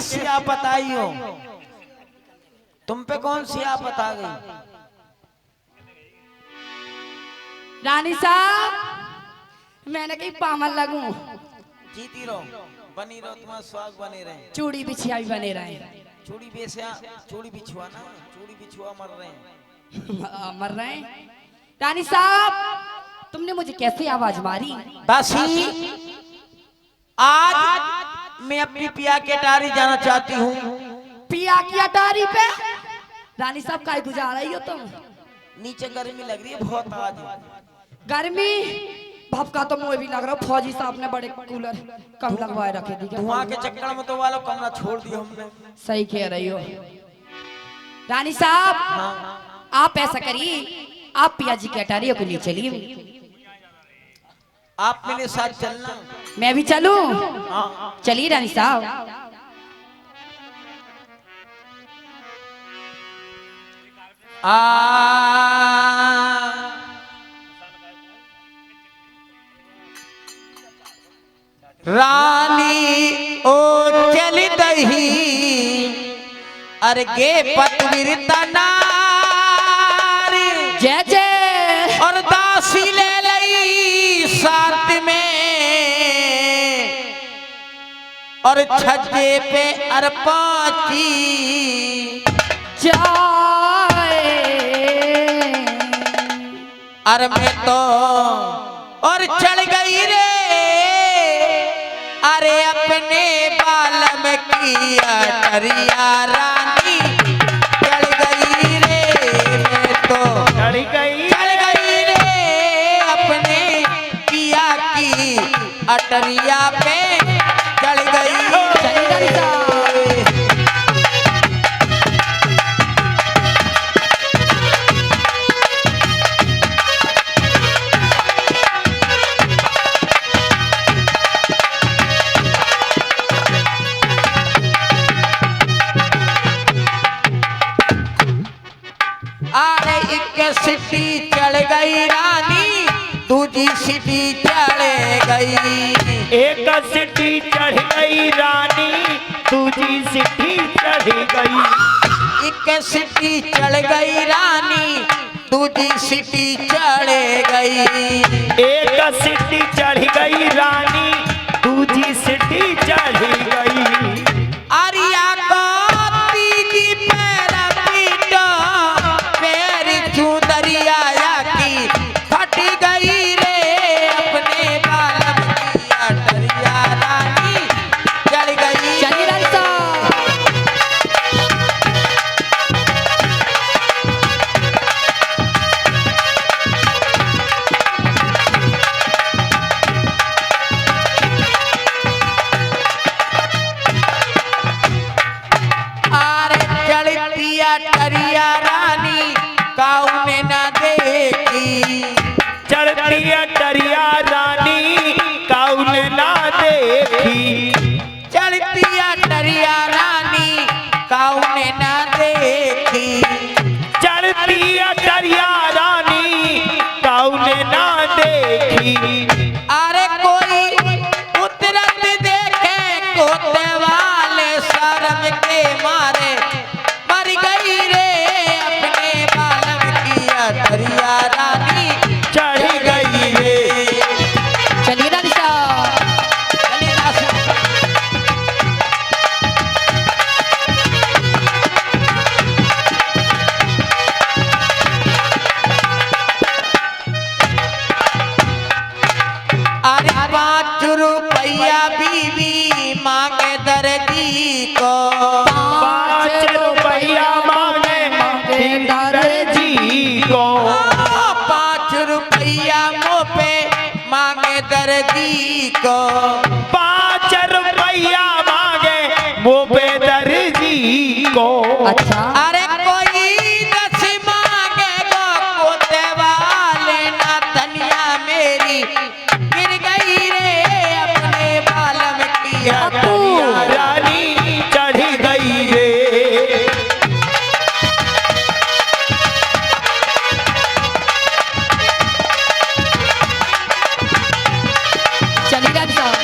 कैसी आफत आई हो? तुम पे कौन सी आफत आ गई? रानी साहब मैंने कहीं पामल लगूं। जीती रहो, बनी रहो, तुम्हारा स्वाग बने रहे। चूड़ी बिछिया भी बने रहे। चूड़ी बेचा, चूड़ी बिछुआ ना, चूड़ी बिछुआ मर रहे हैं। मर रहे हैं। रानी साहब तुमने मुझे कैसे आवाज मारी? दासी, आज मैं अपनी पिया के अटारी जाना चाहती हूँ। पिया की अटारी पे? रानी साहब काय गुजार रही हो तुम? नीचे गर्मी लग रही है बहुत आज। गर्मी भपका तो मुझे भी लग रहा। फौजी साहब ने बड़े कूलर कम लगवाए रखे दी। धुआं के चक्कर में तो वालों कमरा छोड़ दिया हमने। सही कह रही हो रानी साहब। हाँ। आप ऐसा करिए, आप पिया जी की अटारियों को लिए चलिए। आप मेरे साथ चलना। मैं भी चलूं? हाँ। चलिए रानी साहब। रानी ओ चल दही अर्गे पतवीर तनार जय जय। और दासी ले लई साथ में और छज्जे पे अरपाची जाए। अर मैं तो और चढ़ गई रे अरे अपने बालम की अटरिया रानी चढ़ गई रे। मैं तो चढ़ गई रे अपने पिया की अटरिया पे चढ़ गई। अरे एक सिटी चढ़ गई रानी, दूजी सिटी चढ़ गई। एक सिटी चढ़ गई रानी, दूजी सिटी चढ़ गई। एक सिटी चढ़ गई रानी, दूजी सिटी चढ़ गई। एक सिटी चढ़ गई रानी, दूजी सिटी चढ़ गई। आरिया को तीजी पैर पीटो, पैर चुदरिया की फट गई रे अपने बालम की अटरिया रानी चढ़ गई। चलिए रानी साहब। अटरिया रानी काउने न देखी। चढ़ती अटरिया रानी काउन ना देखी। चढ़ती अटरिया रानी काउने न देखी। चढ़ती अटरिया रानी काउन ना देखी। अरे कोई उतरत देखे कोते वाले शर्म के मारे मर गई रे अपने बालम की अटरिया रानी चढ़ गई रे। चलिए रानी साहब। चलिए दासी। अरे 5 रुपया बीवी मांगे दर्जी को। 5 रुपया मांगे दर्जी को। 5 रुपया मुँह पे मांगे दर्जी को। 5 रुपया मांगे मुँह पे दर्जी को। अच्छा। अरे कोई 10 मांगे गो कोते वाले ना धनिया मेरी गिर गई रे अपने बालम की अटरिया रानी चढ़ गई रे। चलिए रानी साहब।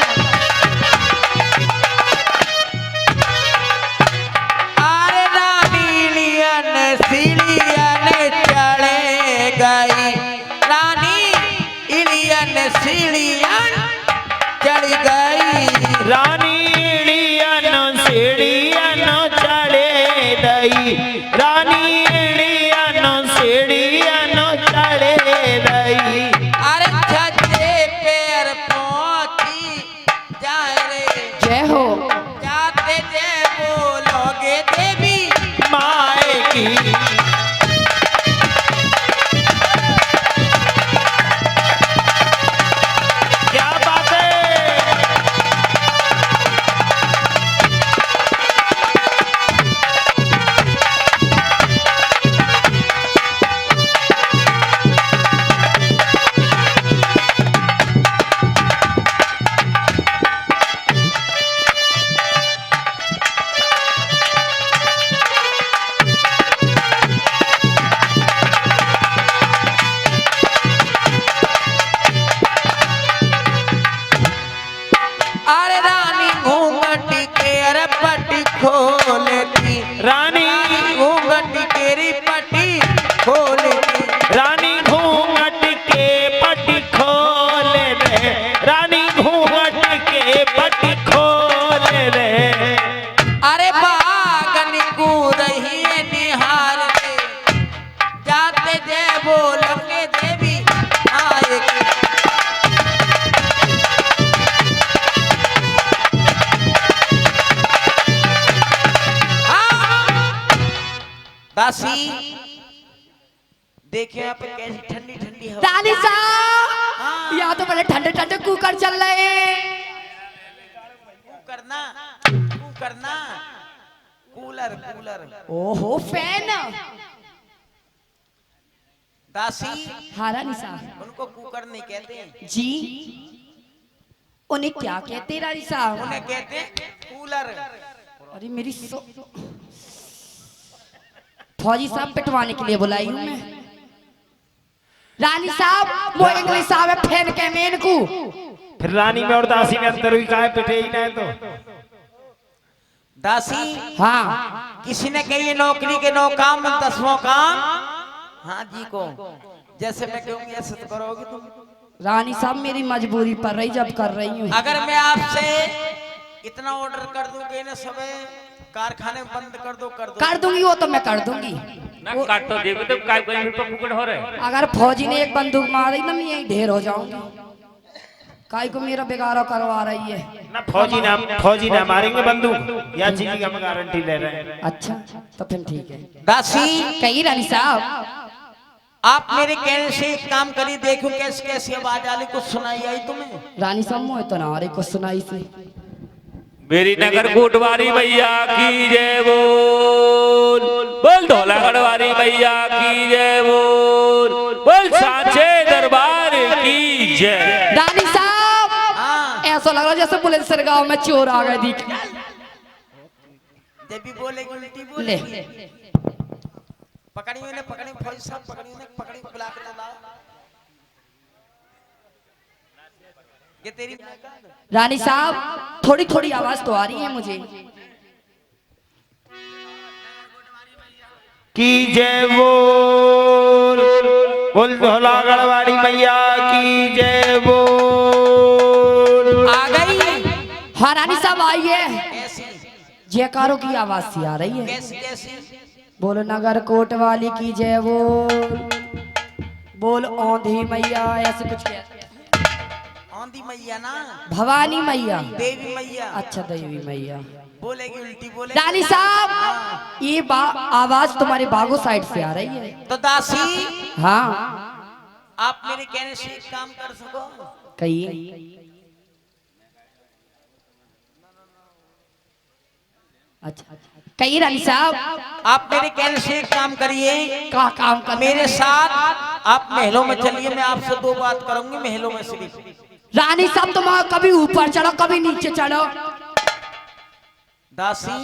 सीढ़िया नो चढ़े दई रानी एड़िया नो सीढ़िया नो चढ़े दई अरे छज्जे पैर पहुंची जाए रे जय हो। जाते जय बोलोगे देवी माए की क्या बात है अरे रानी घूंघट के अरे पट्टी खोलती रानी घूंघट केरी पट्टी खोलती रानी घूंघट के पट्टी खोल दे रानी घूंघट के पट्टी खोल दे अरे बागन को रही निहार रे जाते जय बोलोगे देवी आएगी दासी देखिए आप कैसी ठंडी ठंडी हवा रानी साहब यहाँ तो बड़े ठंडे ठंडे कुकर चल रहे हैं। करना कूलर कूलर ओहो फैन। दासी हाँ रानी साहब उनको कुकर नहीं कहते जी, उन्हें क्या कहते हैं रानी साहब? उन्हें कहते कूलर। अरे मेरी फौजी साहब पिटवाने के लिए बुलाई हूँ मैं। रानी साहब वो इंग्लिश साहब है फैन के मेन को। फिर रानी में और दासी में अंतर हुई काहे पिटे ही ना तो दासी हाँ किसी ने कही नौकरी के 9 काम 10वां काम हाँ जी को जैसे मैं कहूँगी ऐसे तो करोगी तुम। रानी साहब मेरी मजबूरी पर रही जब कर रही हूँ। अगर मैं आपसे इतना ऑर्डर कर दूंगी ना सब कारखाने बंद कर दूंगी वो तो मैं कर दूंगी। ना काट तो देवे तो काय कोई भी पकड़ हो रहे। अगर फौजी ने एक बंदूक मारी ना मैं यही ढेर हो जाऊंगी। काय को मेरा बेगारा करवा रही है ना फौजी ना मारेंगे बंदूक या जीवी का गारंटी ले रहे हैं। अच्छा तो फिर ठीक है। दासी कही रानी साहब आप मेरे कहने से एक काम करिए देखो कैसे कैसी आवाज आली कुछ सुनाई आई तुम्हें। रानी साहब मुझे तो ना रही कुछ सुनाई से। मेरी नगर कोटवारी मैया की जय बोल बोल धौलागढ़वारी मैया की जय बोल बोल सांचे दरबार की जय। रानी साहब हाँ ऐसा लग रहा जैसे बुलंदशहर गांव में चोर आ गए दिख। जब भी बोलेगी उल्टी ले बोलेगी। पकड़ी हुई ने पकड़ी फौजी साहब पकड़ी हुई ने पकड़ी बुला के तो लाओ। ये तेरी रानी साहब थोड़ी थोड़ी आवाज तो आ रही है मुझे। की जय बोल बोल धौलागढ़वाड़ी मैया की जय बोल। आ गई हाँ रानी साहब आई है। कैसी जयकारों की आवाज सी आ रही है। कैसी कैसी बोलो नगर कोट वाली की जय बोल बोल औंधी मैया ऐसे कुछ कहते हैं। आंधी मैया ना भवानी मैया देवी मैया अच्छा देवी मैया बोलेगी उल्टी बोले। रानी साहब ये आवाज तुम्हारे बागो साइड से आ रही है। तो दासी हाँ आप मेरे कहने से एक काम कर सको। कही अच्छा कही रानी साहब आप मेरे कहने से एक काम करिए का काम कर मेरे साथ आप महलों में चलिए। मैं आपसे 2 बात करूंगी महलों में सिर्फ। रानी साहब तुम कभी ऊपर चढ़ो कभी नीचे चढ़ो। दासी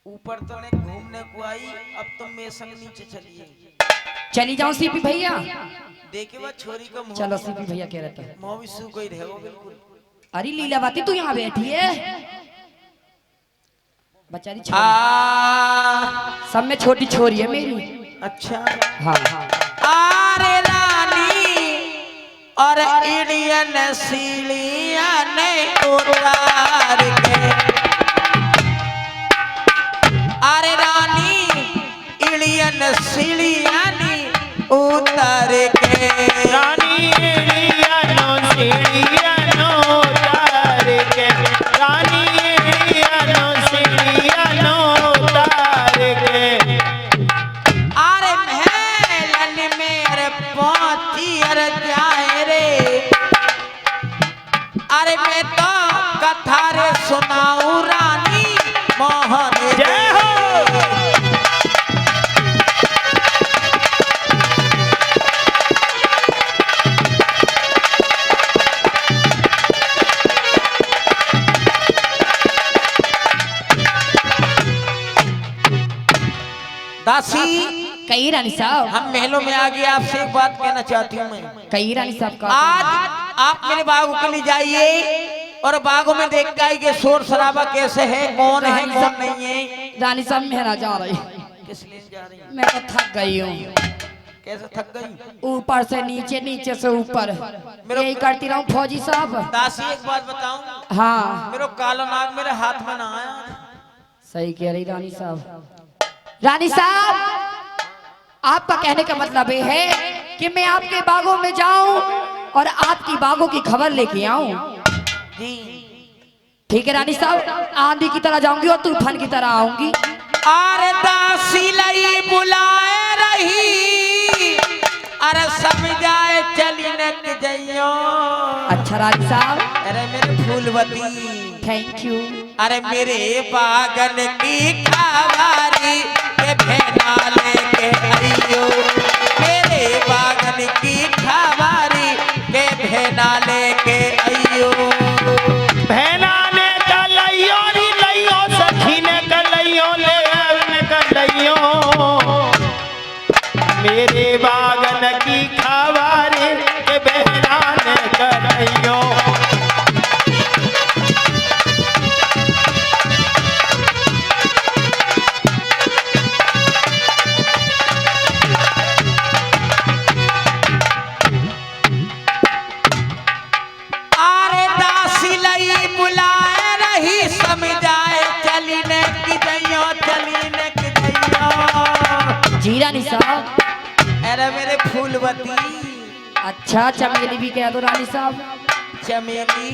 ऊपर तो ने घूमने को आई अब तुम मेरे संग नीचे चलिए। चली जाओ सीपी भैया। देखे वो छोरी का मुंह चलो सीपी भैया कह रहे थे। मुंह भी सूख ही रहेगा बिल्कुल। अरे लीलावती तू यहाँ बैठी है बेचारी छोरी। सब में छोटी छोरी है मेरी। अच्छा हाँ हाँ अरे रानी और इंडियन सीलिया ने उतार सुनाऊं रानी मोहन जय हो। दासी कही रानी साहब, हम महलों में आ गए, आपसे एक बात कहना चाहती हूँ मैं। कही रानी साहब का आज आप मेरे बागों के लिए जाइए और बागों में देख के आइए शोर शराबा कैसे है, कौन है कौन नहीं है। रानी साहब मेरा जा रही, किस लिए जा रही है? मैं तो थक गई हूँ। कैसे थक गई? ऊपर से नीचे, नीचे से ऊपर, यही करती रहूं फौजी साहब। दासी एक बात बताऊं, हाँ मेरा काला नाग मेरे हाथ में ना आया। सही कह रही रानी साहब। रानी साहब आपका कहने का मतलब ये है कि मैं आपके बागों में जाऊं और आपकी बागों की खबर लेके आऊं। जी ठीक है रानी साहब, आंधी की तरह जाऊंगी और तूफान की तरह आऊंगी। अरे दासी लई बुलाए रही, अरे समझाए चली न के जइयो। अच्छा रानी साहब, अरे मेरे फूलवती, थैंक यू। अरे मेरे बागन की खबारी के भेना लेके आइयो। मेरे बागन की खबारी के भेना लेके आइयो। भेना ने कलइयो री लइयो, सखी ने कलइयो ले ने कलइयो। मेरे बागन की खबारी के भेना ने कलइयो। अरे दासी लई बुलाए रही, समझाए चली न की जइयो, चली न की जइयो। जी रानी साहब। अरे मेरे फूलवती, अच्छा चमेली भी कह दो रानी साहब। चमेली,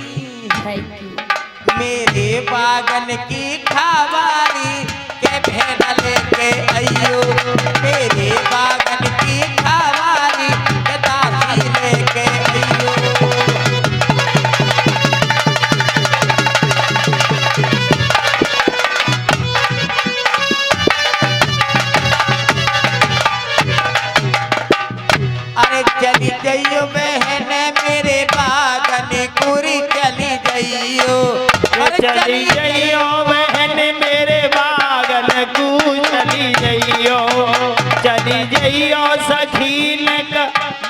थैंक यू। मेरे बागन की खबारी के भेना लेके आइयो। मेरे बागन की खबारी के दासी लेके आइयो। अरे चली जाइयो बहन मेरे बागन कुरी, चली जाइयो। अरे चली जइयो बहन मेरे बागन को चली जइयो। चली जइयो सखी ने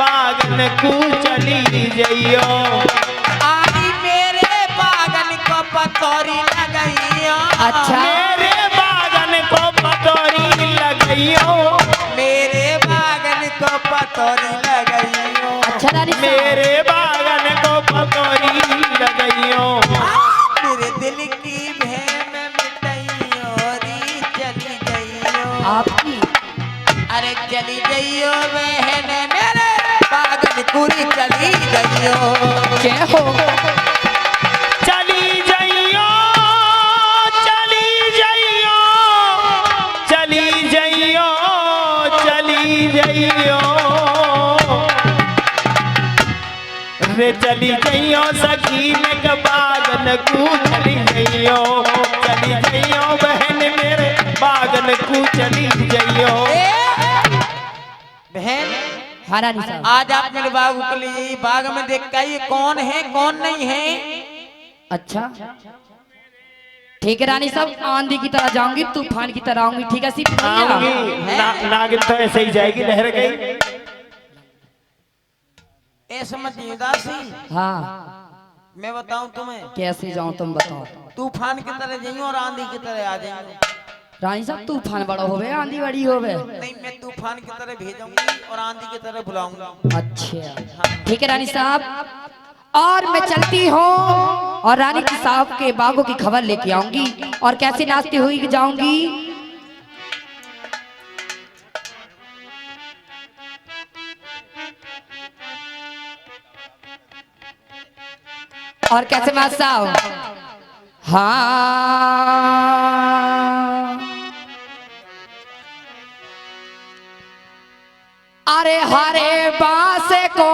बागन को चली जइयो। आई मेरे बागन को पतोरी लगाइयो। अच्छा। मेरे बागन को पतोरी लगइयो। मेरे बागन को पतोरी लगाइयो। अच्छा रानी साहब, मेरे बागन को पतोरी लगइयो। मेरे दिल की भेम मिटाइयो री, चली जाइयो। आपकी अरे चली जाइयो बहन मेरे बागन कुरी, चली जाइयो। जय हो। चली जइयो, चली जइयो, चली जइयो, चली जइयो। रे चली जइयो सखी ने बागन को चली जइयो। चली जइयो बहन मेरे बागन को चली जइयो। बहन हाँ रानी साहब। आज आप मेरे बाबू के लिए बाग में देख के आइए कौन है कौन नहीं है। अच्छा ठीक है रानी साहब, आंधी की तरह जाऊंगी, तूफान की तरह आऊंगी। ठीक है सिर्फ आऊंगी नागिन तो ऐसे ही जाएगी, लहर गई। ऐसा मत नहीं दासी, हाँ मैं बताऊं तुम्हें, कैसे जाऊं तुम बताओ। तूफान की तरह जाइयो और आंधी की तरह आ जाएंगे। रानी साहब तूफान बड़ा होवे, आंधी बड़ी होवे। नहीं, मैं तूफान की तरह भेजूंगी और आंधी की तरह बुलाऊंगा। अच्छा ठीक है रानी साहब, और मैं चलती हूँ और रानी की साहब के बागों की खबर लेके आऊंगी और कैसे नाचती हुई जाऊंगी। और कैसे मैं साहब, हाँ अरे हरे बांस को